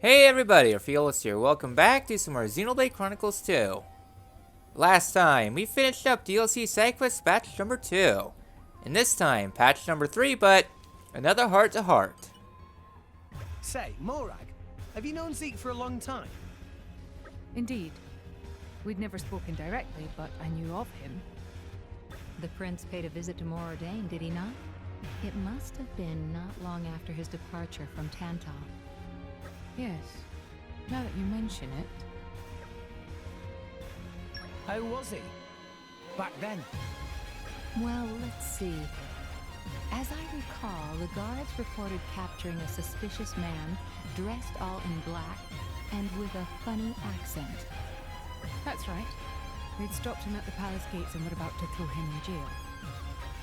Hey everybody, Orpheolus here. Welcome back to some more Xenoblade Chronicles 2. Last time, we finished up DLC side quest patch number 2. And this time, patch number 3, but another heart-to-heart. Say, Morag, have you known Zeke for a long time? Indeed. We'd never spoken directly, but I knew of him. The prince paid a visit to Moradane, did he not? It must have been not long after his departure from Tantal. Yes, now that you mention it. How was he? Back then? Well, let's see. As I recall, the guards reported capturing a suspicious man, dressed all in black, and with a funny accent. That's right. They'd stopped him at the palace gates and were about to throw him in jail.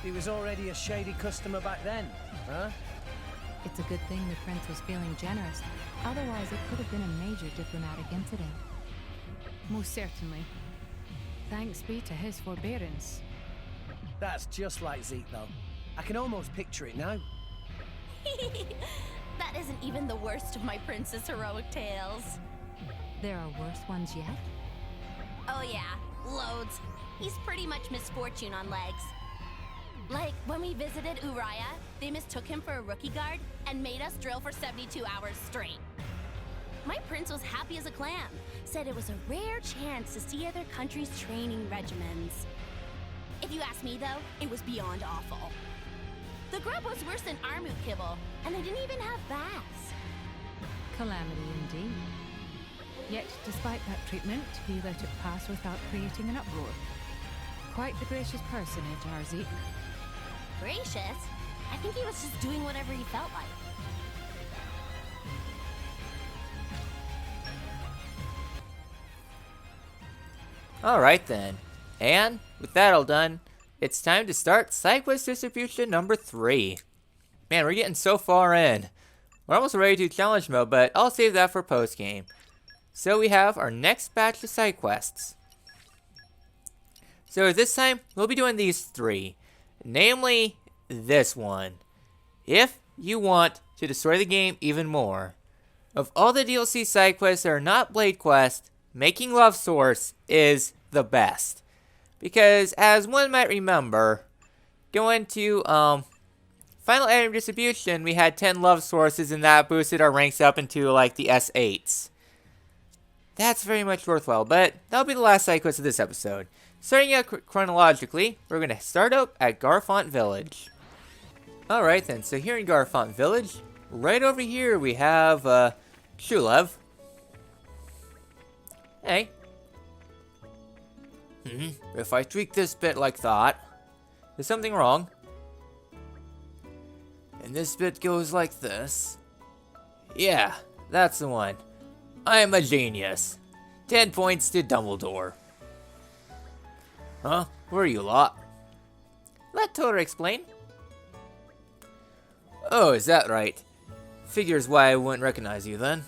He was already a shady customer back then, huh? It's a good thing the prince was feeling generous. Otherwise, it could have been a major diplomatic incident. Most certainly. Thanks be to his forbearance. That's just like Zeke, though. I can almost picture it now. That isn't even the worst of my prince's heroic tales. There are worse ones yet? Oh yeah, loads. He's pretty much misfortune on legs. Like, when we visited Uriah, they mistook him for a rookie guard and made us drill for 72 hours straight. My prince was happy as a clam, said it was a rare chance to see other countries' training regimens. If you ask me though, it was beyond awful. The grub was worse than Armut kibble, and they didn't even have baths. Calamity indeed. Yet, despite that treatment, he let it pass without creating an uproar. Quite the gracious personage, our Zeke. Gracious? I think he was just doing whatever he felt like. Alright then. And, with that all done, it's time to start side quest distribution number 3. Man, we're getting so far in. We're almost ready to do challenge mode, but I'll save that for post-game. So we have our next batch of side quests. So this time, we'll be doing these 3. Namely, this one. If you want to destroy the game even more. Of all the DLC side quests that are not Blade Quest, making Love Source is the best. Because, as one might remember, going to Final Item Distribution, we had 10 Love Sources and that boosted our ranks up into like the S8s. That's very much worthwhile, but that'll be the last side quest of this episode. Starting out chronologically, we're going to start up at Garfont Village. Alright then, so here in Garfont Village, right over here we have Shulev. Hey. If I tweak this bit like that, there's something wrong. And this bit goes like this. Yeah, that's the one. I am a genius. 10 points to Dumbledore. Huh? Who are you lot? Let Tora explain. Oh, is that right? Figures why I wouldn't recognize you then.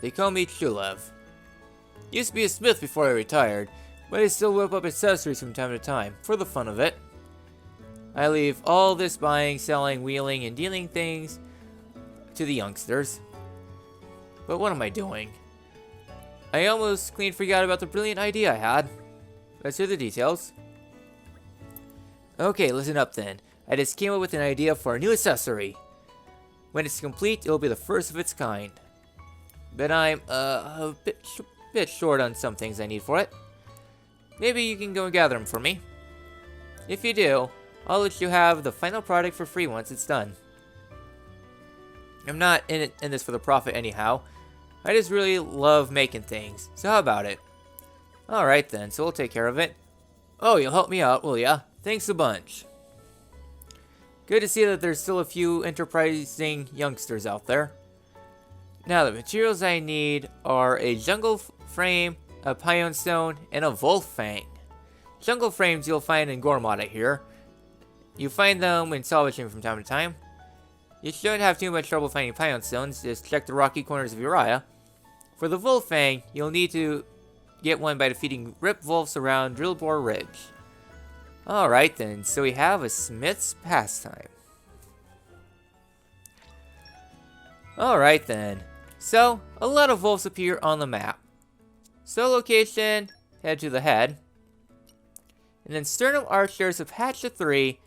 They call me Shulev. Used to be a smith before I retired, but I still whip up accessories from time to time, for the fun of it. I leave all this buying, selling, wheeling, and dealing things to the youngsters. But what am I doing? I almost clean forgot about the brilliant idea I had. Let's hear the details. Okay, listen up then. I just came up with an idea for a new accessory. When it's complete, it'll be the first of its kind. But I'm a bit short on some things I need for it. Maybe you can go and gather them for me. If you do, I'll let you have the final product for free once it's done. I'm not in this for the profit anyhow. I just really love making things, so how about it? Alright then, so we'll take care of it. Oh, you'll help me out, will ya? Thanks a bunch. Good to see that there's still a few enterprising youngsters out there. Now, the materials I need are a jungle frame, a pion stone, and a wolf fang. Jungle frames you'll find in Gormod, I hear. You find them when salvaging from time to time. You shouldn't have too much trouble finding pion stones, just check the rocky corners of Uriah. For the wolf fang, you'll need to get one by defeating Rip Wolves around Drillbore Ridge. Alright then, so we have a smith's pastime. Alright then. So, a lot of wolves appear on the map. So location, head to the head. And then sternum archers have hatched a 3.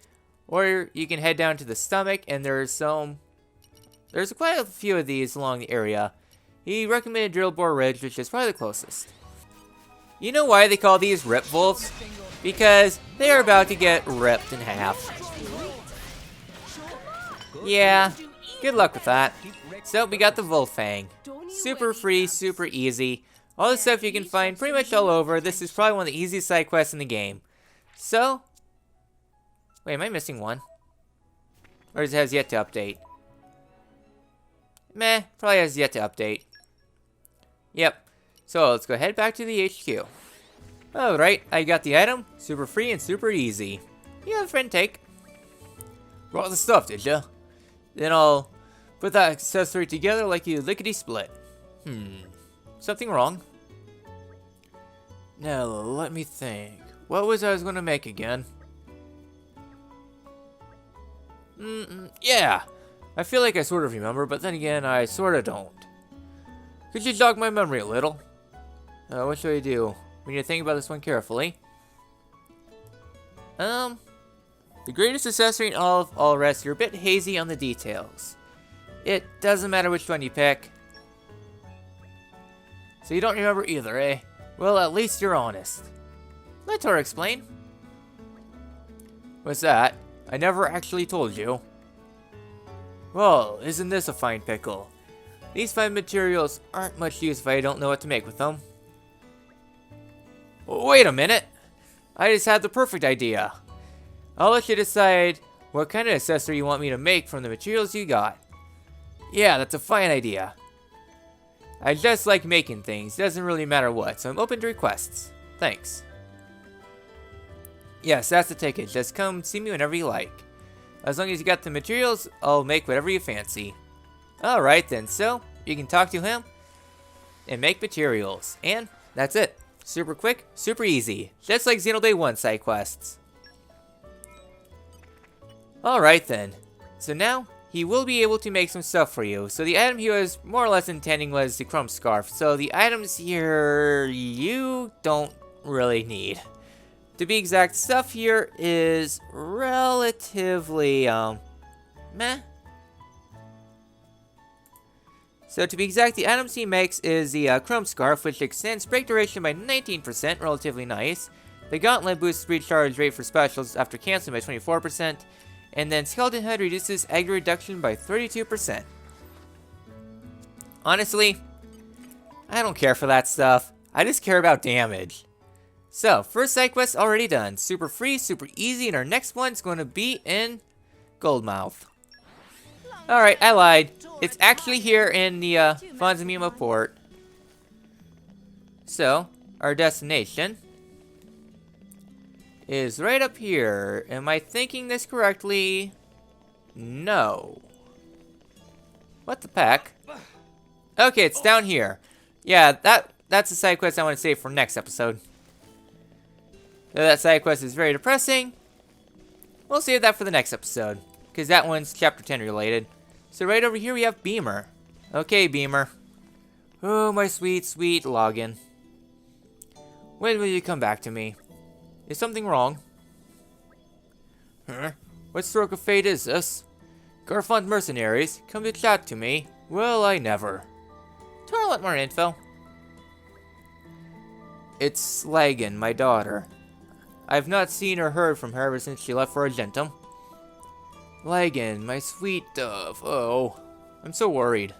Or you can head down to the stomach, and there's quite a few of these along the area. He recommended Drill Bore Ridge, which is probably the closest. You know why they call these rip wolves? Because they are about to get ripped in half. Yeah, good luck with that. So we got the Volfang. Super free, super easy. All the stuff you can find pretty much all over. This is probably one of the easiest side quests in the game. So, wait, am I missing one? Or it has yet to update? Meh, probably has yet to update. Yep. So let's go head back to the HQ. Alright, I got the item. Super free and super easy. You have a friend take. Brought the stuff, did ya? Then I'll put that accessory together like you lickety-split. Something wrong? Now, let me think. What was I going to make again? Yeah! I feel like I sort of remember, but then again, I sort of don't. Could you jog my memory a little? What should I do? We need to think about this one carefully. The greatest accessory in all rest, you're a bit hazy on the details. It doesn't matter which one you pick. So you don't remember either, eh? Well, at least you're honest. Let her explain. What's that? I never actually told you. Well, isn't this a fine pickle? These fine materials aren't much use if I don't know what to make with them. Wait a minute! I just had the perfect idea. I'll let you decide what kind of accessory you want me to make from the materials you got. Yeah, that's a fine idea. I just like making things, doesn't really matter what, so I'm open to requests. Thanks. Yes, that's the ticket, just come see me whenever you like. As long as you got the materials, I'll make whatever you fancy. Alright then, so you can talk to him and make materials. And that's it. Super quick, super easy. Just like Xenoblade 1 side quests. Alright then. So now, he will be able to make some stuff for you. So the item he was more or less intending was the Crumb Scarf. So the items here, you don't really need. To be exact, stuff here is relatively, meh. So to be exact, the items he makes is the Crumb Scarf, which extends break duration by 19%, relatively nice. The Gauntlet boosts recharge rate for specials after canceling by 24%. And then Skeleton Head reduces aggro reduction by 32%. Honestly, I don't care for that stuff. I just care about damage. So, first side quest already done. Super free, super easy, and our next one's going to be in Goldmouth. Alright, I lied. It's actually here in the Fonzamima port. So, our destination is right up here. Am I thinking this correctly? No. What the heck? Okay, it's down here. Yeah, that's a side quest I want to save for next episode. Though that side quest is very depressing, we'll save that for the next episode, because that one's chapter 10 related. So right over here we have Beamer. Okay, Beamer. Oh, my sweet, sweet login. When will you come back to me? Is something wrong? Huh? What stroke of fate is this? Garfont mercenaries, come to chat to me. Well, I never. Do I want more info? It's Slagan, my daughter. I've not seen or heard from her ever since she left for Argentum. Lagan, my sweet dove. Oh, I'm so worried.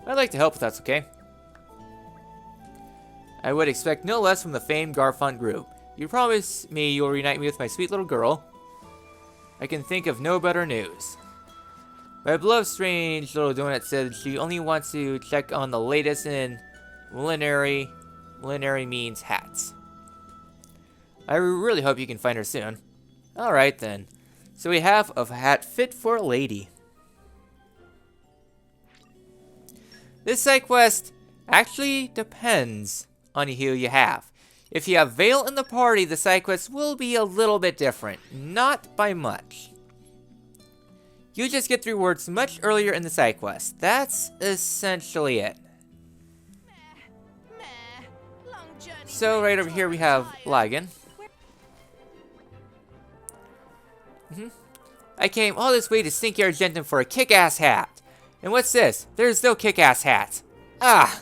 I'd like to help if that's okay. I would expect no less from the famed Garfont group. You promise me you'll reunite me with my sweet little girl? I can think of no better news. My beloved strange little donut said she only wants to check on the latest in millenary means hats. I really hope you can find her soon. Alright then. So we have a hat fit for a lady. This side quest actually depends on who you have. If you have Vale in the party, the side quest will be a little bit different. Not by much. you just get the rewards much earlier in the side quest. That's essentially it. So right over here we have Lagan. I came all this way to Stinky Argentum for a kick-ass hat. And what's this? There's no kick-ass hat. Ah!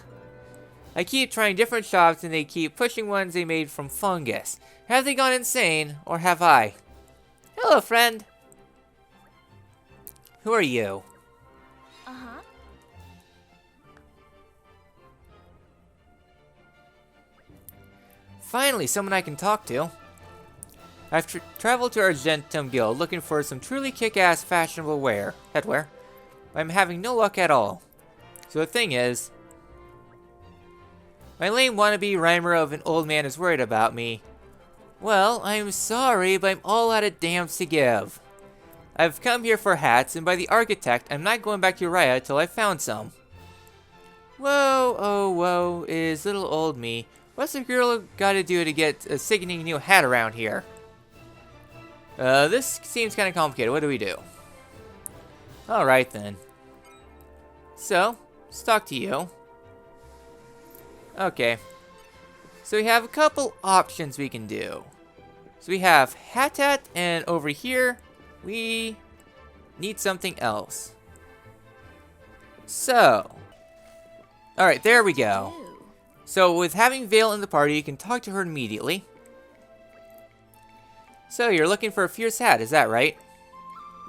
I keep trying different shops and they keep pushing ones they made from fungus. Have they gone insane, or have I? Hello, friend. Who are you? Uh-huh. Finally, someone I can talk to. I've traveled to Argentum Guild looking for some truly kick-ass fashionable headwear. I'm having no luck at all. So the thing is, my lame wannabe rhymer of an old man is worried about me. Well, I'm sorry, but I'm all out of dams to give. I've come here for hats, and by the architect, I'm not going back to Uriah till I've found some. Whoa, oh, whoa, is little old me. What's a girl gotta do to get a sickening new hat around here? This seems kind of complicated. What do we do? Alright then. So, let's talk to you. Okay. So we have a couple options we can do. So we have Hatat, and over here, we need something else. So. Alright, there we go. So with having Vale in the party, you can talk to her immediately. So you're looking for a fierce hat, is that right?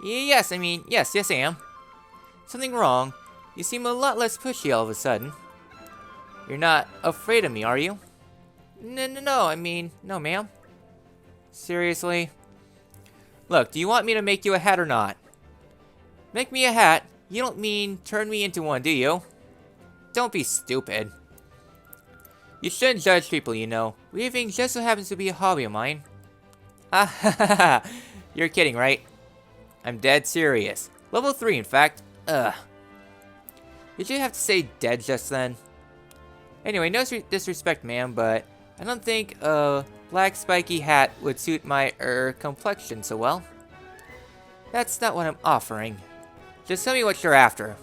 Yes, I am. Something wrong? You seem a lot less pushy all of a sudden. You're not afraid of me, are you? No, no ma'am. Seriously? Look, do you want me to make you a hat or not? Make me a hat? You don't mean turn me into one, do you? Don't be stupid. You shouldn't judge people, you know. Weaving just so happens to be a hobby of mine. Ah ha ha ha. You're kidding, right? I'm dead serious. Level 3, in fact. Ugh. Did you have to say dead just then? Anyway, no disrespect, ma'am, but I don't think a black spiky hat would suit my, complexion so well. That's not what I'm offering. Just tell me what you're after.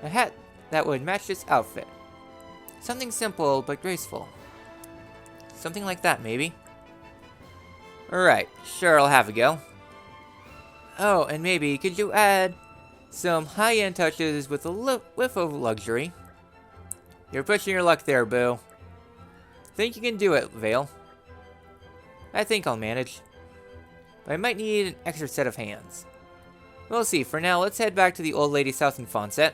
A hat that would match this outfit. Something simple but graceful. Something like that, maybe. Alright, sure, I'll have a go. Oh, and maybe could you add some high-end touches with a whiff of luxury? You're pushing your luck there, boo. Think you can do it, Vale? I think I'll manage. But I might need an extra set of hands. We'll see. For now, let's head back to the old lady's house in Fonset.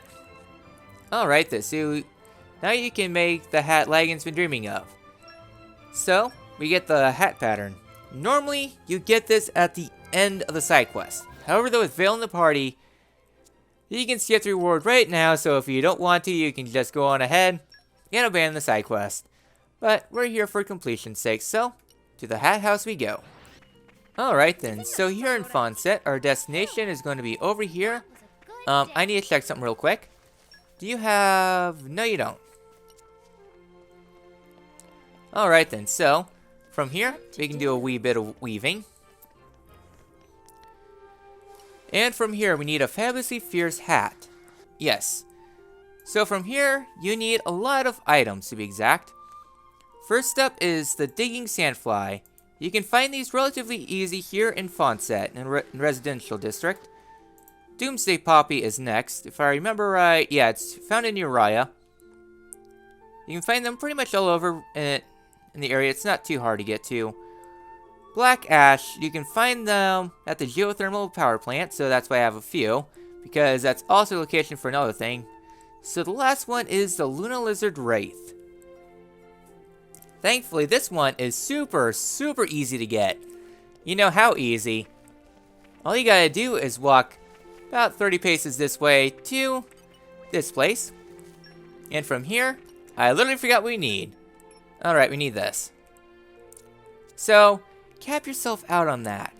Alright, so now you can make the hat Lagan's been dreaming of. So, we get the hat pattern. Normally, you get this at the end of the side quest. However, though, with Vale in the party, you can skip the reward right now, so if you don't want to, you can just go on ahead and abandon the side quest. But we're here for completion's sake, so to the hat house we go. Alright then, so here in Fonset, our destination is going to be over here. I need to check something real quick. Do you have... No, you don't. Alright then, so from here, we can do a wee bit of weaving. And from here, we need a fabulously fierce hat. Yes. So from here, you need a lot of items to be exact. First up is the digging sandfly. You can find these relatively easy here in Fonset, in Residential District. Doomsday Poppy is next. If I remember right, yeah, it's found in Uriah. You can find them pretty much all over in the area. It's not too hard to get to. Black Ash, you can find them at the geothermal power plant, so that's why I have a few, because that's also a location for another thing. So the last one is the Luna Lizard Wraith. Thankfully, this one is super easy to get. You know how easy. All you gotta do is walk about 30 paces this way to this place. And from here, I literally forgot what we need. Alright, we need this. So, cap yourself out on that.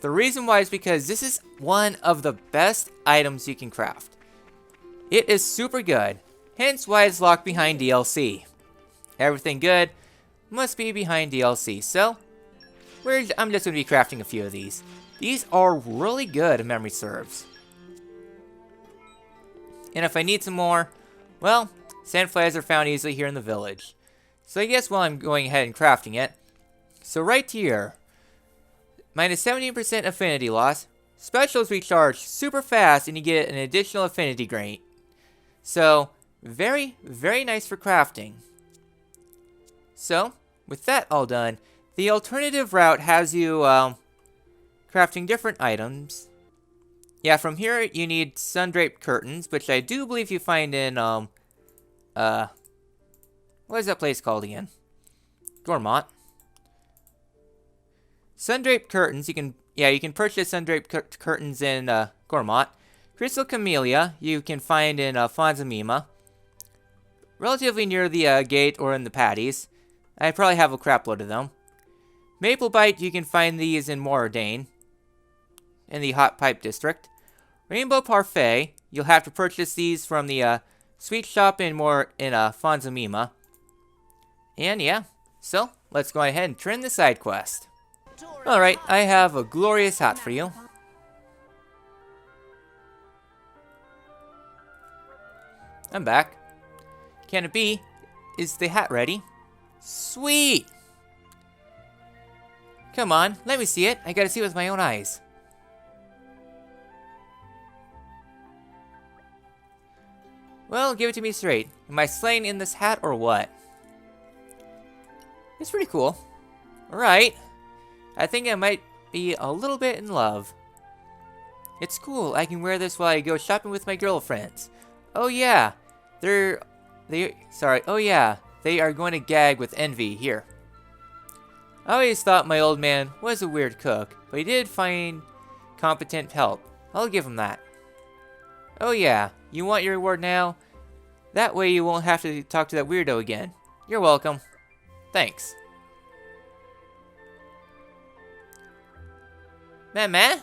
The reason why is because this is one of the best items you can craft. It is super good, hence why it's locked behind DLC. Everything good must be behind DLC, so I'm just going to be crafting a few of these. These are really good if memory serves. And if I need some more, well, sandflies are found easily here in the village. So I guess while I'm going ahead and crafting it. So right here, minus 17% affinity loss. Specials recharge super fast and you get an additional affinity grain. So, very, very nice for crafting. So, with that all done, the alternative route has you crafting different items. Yeah, from here you need sun-draped curtains, which I do believe you find in, what is that place called again? Gormont. Sun-draped curtains, you can purchase sun-draped curtains in Gormont. Crystal Camellia, you can find in Fonzamima. Relatively near the gate or in the patties. I probably have a crapload of them. Maple Bite, you can find these in Moradane, in the Hot Pipe District. Rainbow Parfait, you'll have to purchase these from the sweet shop in Fonzamima. And yeah, so let's go ahead and turn the side quest. Alright, I have a glorious hat for you. I'm back. Can it be? Is the hat ready? Sweet! Come on, let me see it. I gotta see it with my own eyes. Well, give it to me straight. Am I slaying in this hat or what? It's pretty cool. Alright. I think I might be a little bit in love. It's cool. I can wear this while I go shopping with my girlfriends. Oh yeah. They are going to gag with envy here. I always thought my old man was a weird cook, but he did find competent help. I'll give him that. Oh yeah, you want your reward now? That way you won't have to talk to that weirdo again. You're welcome. Thanks. Meh?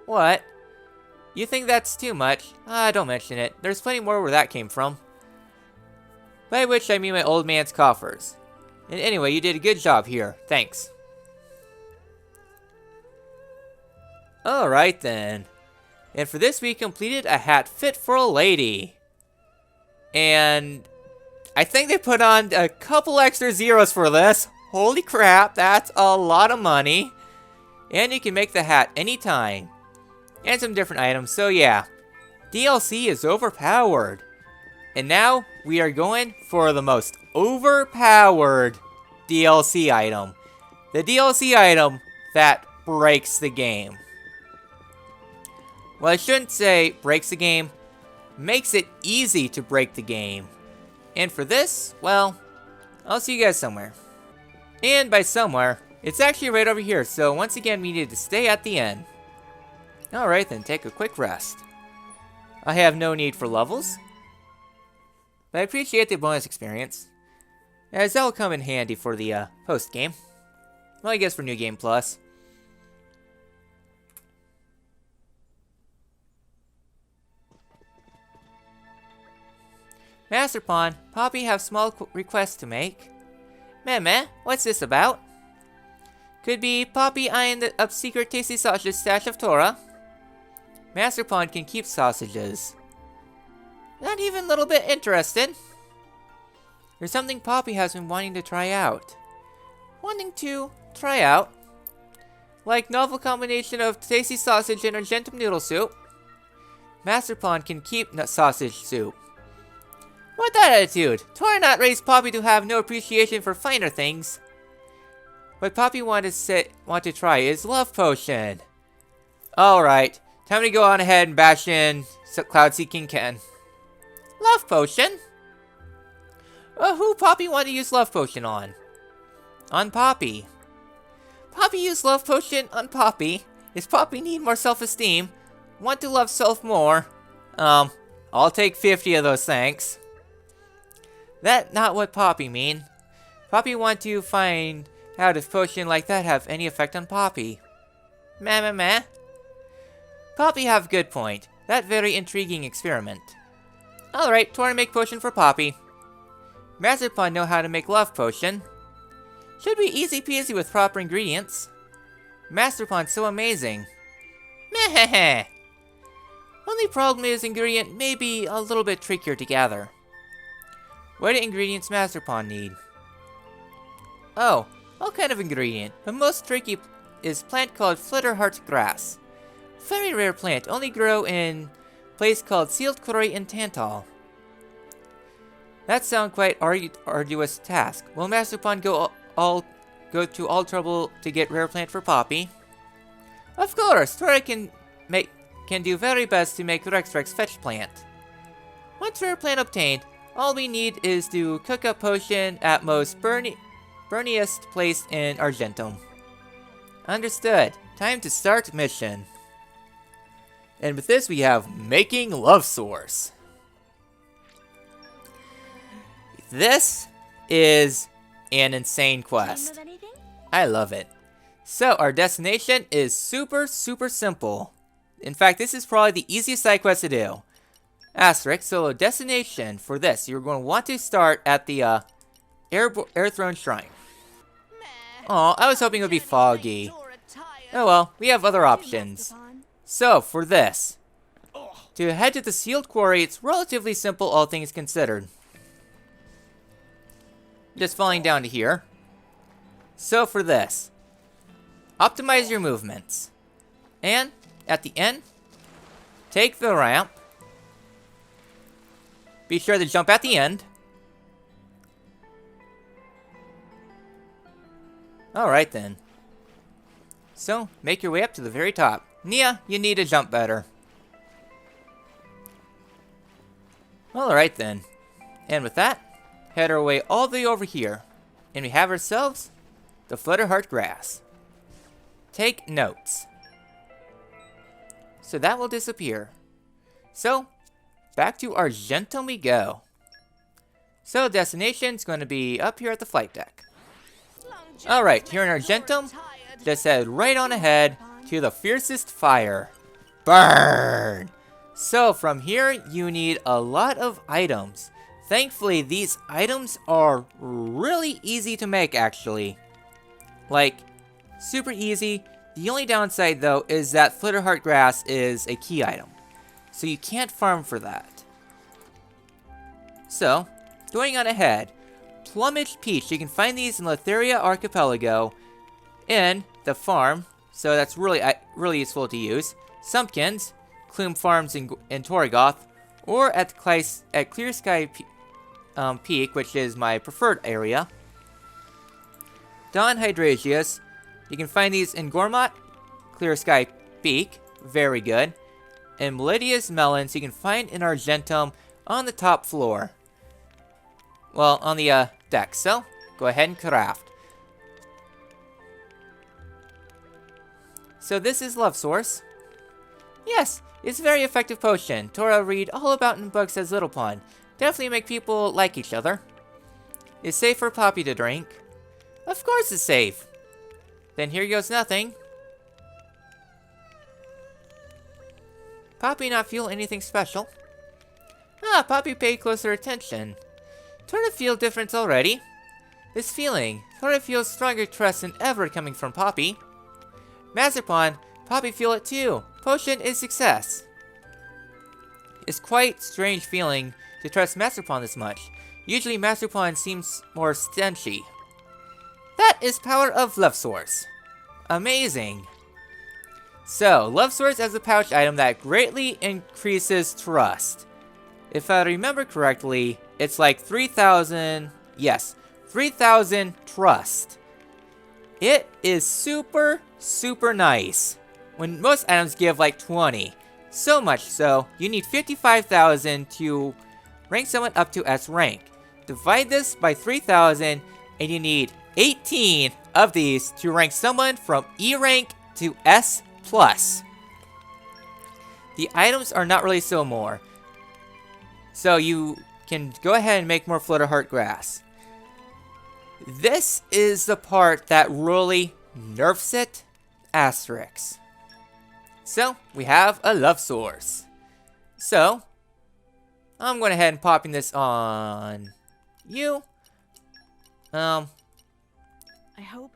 What? You think that's too much? Don't mention it. There's plenty more where that came from. By which I mean my old man's coffers. And anyway, you did a good job here. Thanks. Alright then. And for this we completed a hat fit for a lady. And I think they put on a couple extra zeros for this. Holy crap, that's a lot of money. And you can make the hat anytime. And some different items, so yeah. DLC is overpowered. And now, we are going for the most overpowered DLC item. The DLC item that breaks the game. Well, I shouldn't say breaks the game. Makes it easy to break the game. And for this, well, I'll see you guys somewhere. And by somewhere, it's actually right over here, so once again, we need to stay at the end. Alright then, take a quick rest. I have no need for levels, but I appreciate the bonus experience, as that will come in handy for the post-game. Well, I guess for New Game Plus. Master Pawn, Poppy have small requests to make. Meh, what's this about? Could be Poppy eyeing up secret tasty sausage stash of Torah. Master Pawn can keep sausages. Not even a little bit interested. There's something Poppy has been wanting to try out. Wanting to try out? Like novel combination of tasty sausage and Argentum noodle soup. Master Pawn can keep sausage soup. What that attitude? Torah not raised Poppy to have no appreciation for finer things. What Poppy want to try is Love Potion. Alright, time to go on ahead and bash in Cloud Seeking Ken. Love Potion? Who Poppy want to use Love Potion on? On Poppy. Poppy use Love Potion on Poppy. Does Poppy need more self-esteem? Want to love self more? I'll take 50 of those, thanks. That not what Poppy mean. Poppy want to find out if potion like that have any effect on Poppy. Meh. Poppy have good point. That very intriguing experiment. Alright, Torah make potion for Poppy. Master Pawn know how to make love potion. Should be easy peasy with proper ingredients. Master Pawn's so amazing. Meh. Only problem is ingredient may be a little bit trickier to gather. What do ingredients Master Pawn need? Oh, all kind of ingredient, but most tricky is plant called Flitterheart grass. Very rare plant, only grow in place called Sealed Quarry in Tantal. That sounds quite arduous task. Will Master Pawn go to all trouble to get rare plant for Poppy? Of course, Tora can do very best to make Rex fetch plant. Once rare plant obtained, all we need is to cook up potion at most burniest place in Argentum. Understood. Time to start mission. And with this we have Making Love Source. This is an insane quest. I love it. So our destination is super simple. In fact, this is probably the easiest side quest to do. Asterisk, so destination for this, you're going to want to start at the Air Throne Shrine. Oh, I was hoping it would be foggy. Oh well, we have other options. So, for this, to head to the Sealed Quarry, it's relatively simple, all things considered. Just falling down to here. So, for this, optimize your movements. And, at the end, take the ramp. Be sure to jump at the end. Alright then. So, make your way up to the very top. Nia, you need to jump better. Alright then. And with that, head our way all the way over here. And we have ourselves the Flutterheart grass. Take notes. So that will disappear. So, back to Argentum we go. So, destination's going to be up here at the flight deck. Alright, here in Argentum, just head right on ahead to the fiercest fire. Burn! So, from here, you need a lot of items. Thankfully, these items are really easy to make, actually. Like, super easy. The only downside, though, is that Flitterheart grass is a key item. So you can't farm for that. So, going on ahead, Plumage Peach. You can find these in Letheria Archipelago in the farm. So that's really useful to use. Sumpkins, Clume Farms in Torgoth, or at Clear Sky Peak, which is my preferred area. Dawn Hydrasius. You can find these in Gormott, Clear Sky Peak. Very good. And Melidius Melons you can find in Argentum on the top floor. Well, on the deck. So, go ahead and craft. So this is Love Source. Yes, it's a very effective potion. Tora read all about in books as Little Pond. Definitely make people like each other. It's safe for Poppy to drink. Of course it's safe. Then here goes nothing. Poppy not feel anything special. Ah, Poppy paid closer attention. Tora feel difference already. This feeling, Tora feels stronger trust than ever coming from Poppy. Mazepon, Poppy feel it too. Potion is success. It's quite strange feeling to trust Mazepon this much. Usually Mazepon seems more stenchy. That is power of Love Source. Amazing. So, Love Source as a pouch item that greatly increases trust. If I remember correctly, it's like 3,000, yes, 3,000 trust. It is super nice. When most items give like 20. So much so, you need 55,000 to rank someone up to S rank. Divide this by 3,000 and you need 18 of these to rank someone from E rank to S+. The items are not really so more. So you can go ahead and make more Flutterheart grass. This is the part that really nerfs it. Asterix. So, we have a Love Source. So, I'm going ahead and popping this on you. I hope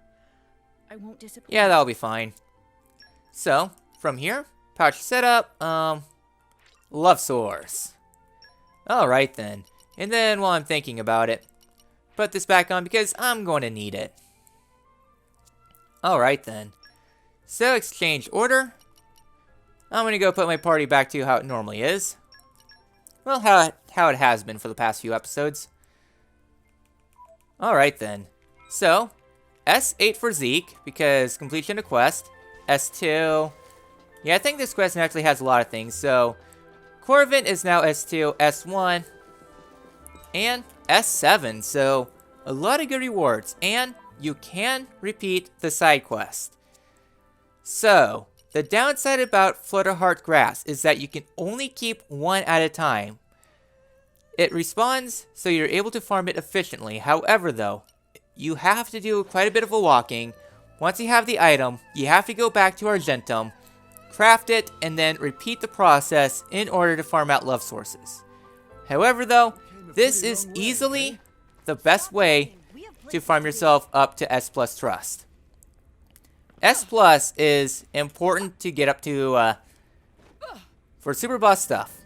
I won't disappoint. Yeah, that'll be fine. So, from here, pouch setup, love source. Alright then. And then while I'm thinking about it, put this back on because I'm going to need it. Alright then. So exchange order. I'm going to go put my party back to how it normally is. Well, how it has been for the past few episodes. Alright then. So, S8 for Zeke, because completion of quest. S2. Yeah, I think this quest actually has a lot of things. So, Corvin is now S2, S1, and S7. So, a lot of good rewards. And you can repeat the side quest. So, the downside about Flutterheart Grass is that you can only keep one at a time. It respawns, so you're able to farm it efficiently. However, though, you have to do quite a bit of a walking. Once you have the item, you have to go back to Argentum, craft it, and then repeat the process in order to farm out love sources. However, though, this is easily the best way to farm yourself up to S plus trust. S plus is important to get up to for super boss stuff.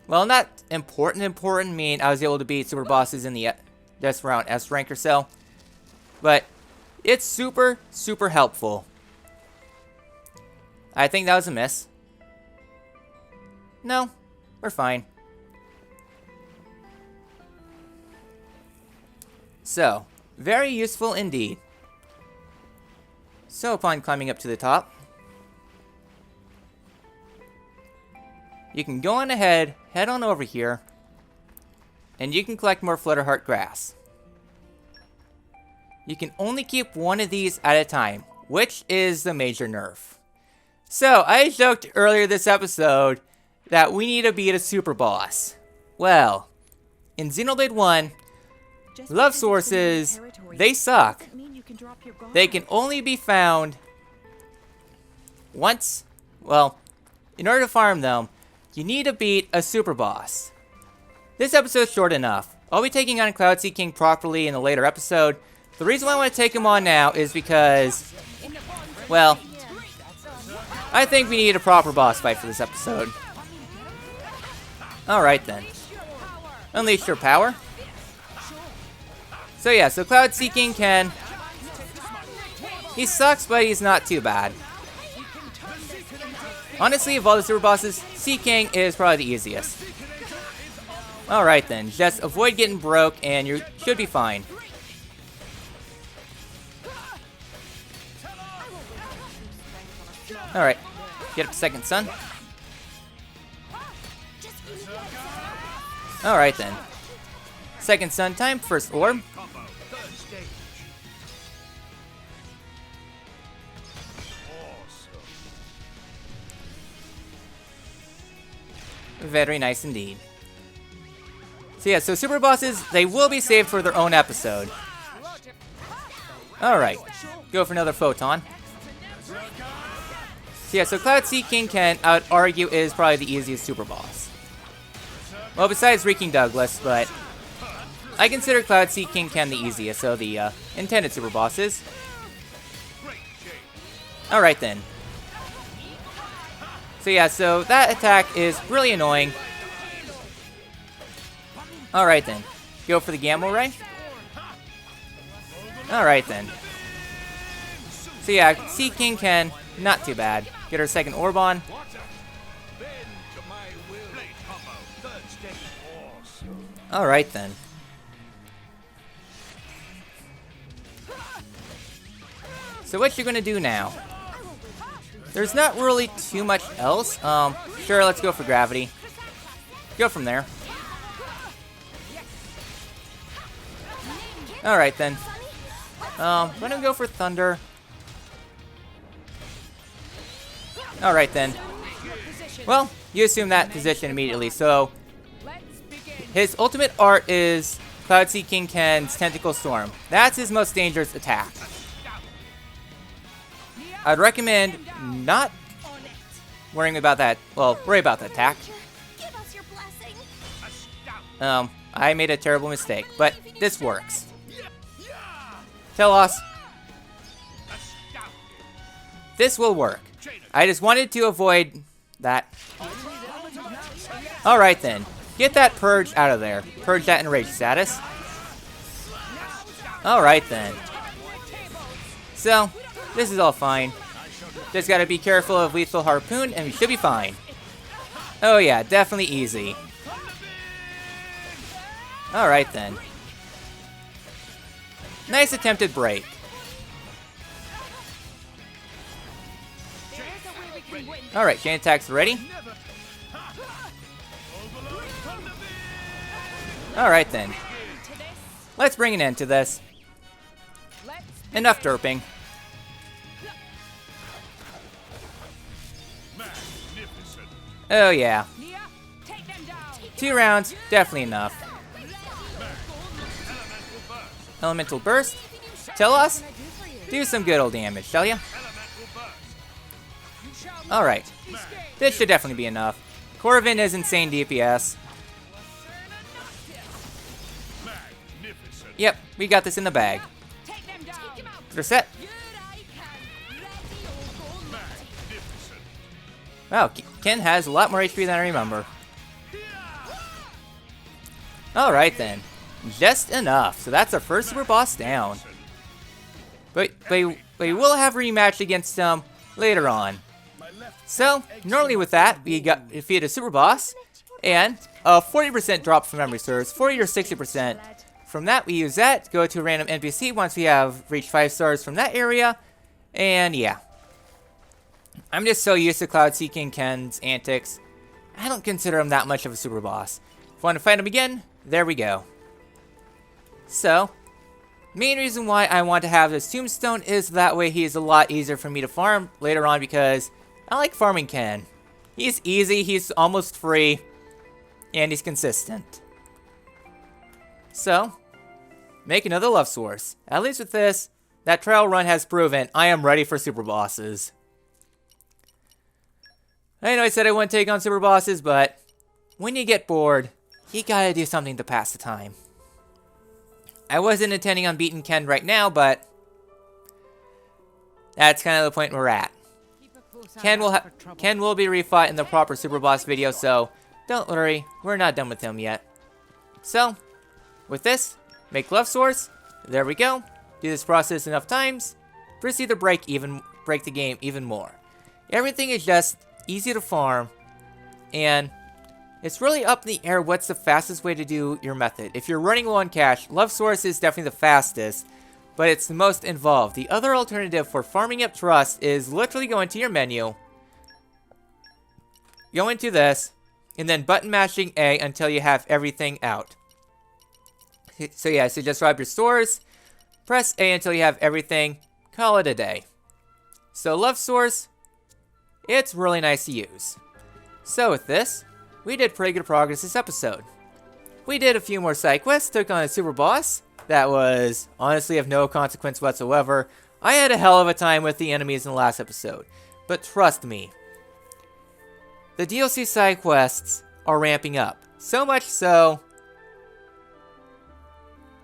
Well, not important, mean I was able to beat super bosses in the just around S rank or so. But it's super helpful. I think that was a miss. No, we're fine. So, very useful indeed. So, upon climbing up to the top, you can go on ahead, head on over here, and you can collect more Flutterheart Grass. You can only keep one of these at a time, which is the major nerf. So, I joked earlier this episode that we need to beat a super boss. Well, in Xenoblade 1, love sources, they suck. They can only be found once. Well, in order to farm them, you need to beat a super boss. This episode's short enough. I'll be taking on Cloud Sea King properly in a later episode. The reason why I want to take him on now is because, well, I think we need a proper boss fight for this episode. Alright then. Unleash your power. So yeah, so Cloud Sea King can... He sucks, but he's not too bad. Honestly, of all the super bosses, Sea King is probably the easiest. Alright then, just avoid getting broke and you should be fine. Alright, get up to second sun. Alright then. Second sun time, first orb. Very nice indeed. So yeah, so super bosses, they will be saved for their own episode. Alright, go for another photon. So yeah, so Cloud Sea King Ken, I would argue, is probably the easiest super boss. Well, besides Reeking Douglas, but I consider Cloud Sea King Ken the easiest, so the intended super bosses. Alright then. So yeah, so that attack is really annoying. Alright then. Go for the Gamma Ray. Alright then. So yeah, Sea King Ken, not too bad. Get our second orb on. Alright then. So what you're gonna do now? There's not really too much else. Sure, let's go for gravity. Go from there. Alright then. I'm gonna go for thunder. Alright then. Well, you assume that position immediately, so his ultimate art is Cloud Sea King Ken's Tentacle Storm. That's his most dangerous attack. I'd recommend not worrying about that. Well, worry about the attack. I made a terrible mistake, but this works. Telos. This will work. I just wanted to avoid that. Alright then. Get that purge out of there. Purge that enraged status. Alright then. So, this is all fine. Just gotta be careful of lethal harpoon and we should be fine. Oh yeah, definitely easy. Alright then. Nice attempted break. Alright, chain attacks ready. Alright then. Let's bring an end to this. Enough derping. Oh yeah. 2 rounds, definitely enough. Elemental burst. Tell us. Do some good old damage, shall ya? Alright. This should definitely be enough. Corvin is insane DPS. Yep, we got this in the bag. Reset. Wow, Ken has a lot more HP than I remember. Alright then. Just enough. So that's our first super boss down. But we will have a rematch against him later on. So, normally with that, we defeated a super boss. And a 40% drop from memory serves. 40 or 60%. From that, we use that to go to a random NPC once we have reached 5 stars from that area. And yeah. I'm just so used to Cloud Seeking Ken's antics. I don't consider him that much of a super boss. If I want to fight him again, there we go. So, main reason why I want to have this tombstone is that way he is a lot easier for me to farm later on because I like farming Ken. He's easy, he's almost free, and he's consistent. So, make another love source. At least with this, that trial run has proven I am ready for super bosses. I know I said I wouldn't take on super bosses, but when you get bored, you gotta do something to pass the time. I wasn't intending on beating Ken right now, but that's kind of the point we're at. Ken will be refought in the proper super boss video, so don't worry, we're not done with him yet. So, with this, make love source. There we go. Do this process enough times, proceed to break the game even more. Everything is just easy to farm, and it's really up in the air what's the fastest way to do your method. If you're running low on cash, love source is definitely the fastest, but it's the most involved. The other alternative for farming up trust is literally go into your menu, go into this, and then button mashing A until you have everything out. So yeah, so just rob your stores, press A until you have everything, call it a day. So love source, it's really nice to use. So with this, we did pretty good progress this episode. We did a few more side quests, took on a super boss that was honestly of no consequence whatsoever. I had a hell of a time with the enemies in the last episode, but trust me, the DLC side quests are ramping up. So much so,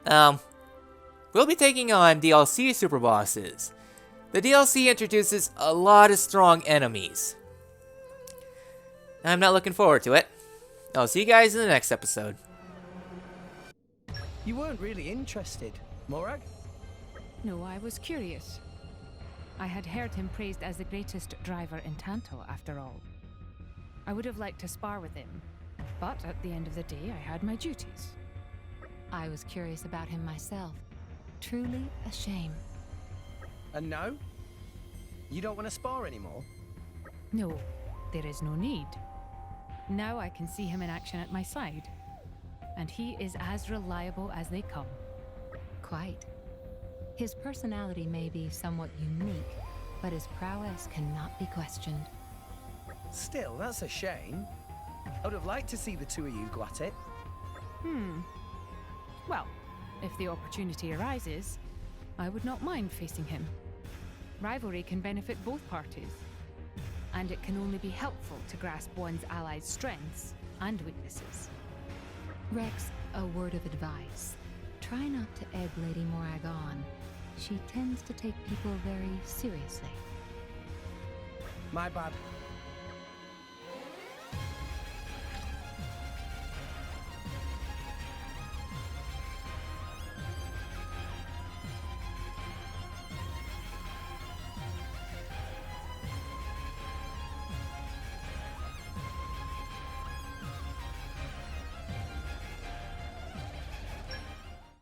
we'll be taking on DLC super bosses. The DLC introduces a lot of strong enemies. I'm not looking forward to it. I'll see you guys in the next episode. You weren't really interested, Morag? No, I was curious. I had heard him praised as the greatest driver in Tanto, after all. I would have liked to spar with him, but at the end of the day, I had my duties. I was curious about him myself. Truly a shame. And no? You don't want to spar anymore? No, there is no need. Now I can see him in action at my side, and he is as reliable as they come. Quite. His personality may be somewhat unique, but his prowess cannot be questioned. Still, that's a shame. I would have liked to see the two of you go at it. Well, if the opportunity arises, I would not mind facing him. Rivalry can benefit both parties, and it can only be helpful to grasp one's allies' strengths and weaknesses. Rex, a word of advice. Try not to egg Lady Morag on. She tends to take people very seriously. My bad.